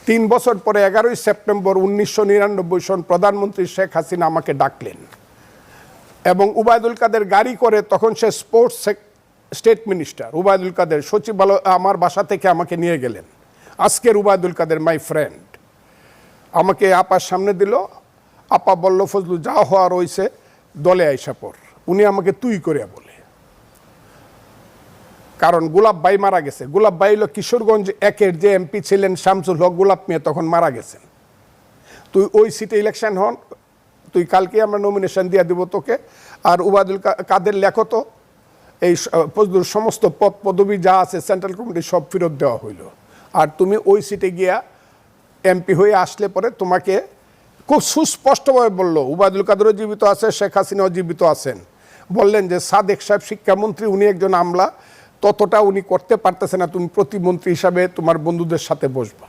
3 বছর পরে 11ই সেপ্টেম্বর 1999 সন প্রধানমন্ত্রী শেখ হাসিনা আমাকে ডাকলেন এবং উবায়দুল কাদের গাড়ি করে, তখন সে স্পোর্টস স্টেট মিনিস্টার উবায়দুল কাদের, সচিবালয় আমার বাসা থেকে আমাকে নিয়ে গেলেন। আজকের উবায়দুল কাদের মাই ফ্রেন্ড আমাকে আপার সামনে দিল। আপা বলল, ফজলু যা হওয়ার হইছে দলে আইসা পর। উনি আমাকে তুই করে বলে, কারণ গোলাপ ভাই মারা গেছে। গোলাপ ভাই হলো কিশোরগঞ্জ 1-এর যে এমপি ছিলেন শামসুল হক গোলাপ মিয়া, তখন মারা গেছেন। তুই ওই সিটে ইলেকশন হন, তুই কালকে আমরা নমিনেশন দিয়ে দিব তোকে। আর উবায়দুল কাদের লেখো তো, এই ফজলুর সমস্ত পদ পদবি যা আছে সেন্ট্রাল কমিটি সব ফেরত দেওয়া হইল। আর তুমি ওই সিটে গিয়া এমপি হয়ে আসলে পরে তোমাকে খুব সুস্পষ্টভাবে বললো, উবায়দুল কাদেরও জীবিত আছে, শেখ হাসিনাও জীবিত আছেন। বললেন যে সাদেক সাহেব শিক্ষামন্ত্রী, উনি একজন আমলা, ততটা উনি করতে পারতেছে না, তুমি প্রতিমন্ত্রী হিসাবে তোমার বন্ধুদের সাথে বসবা।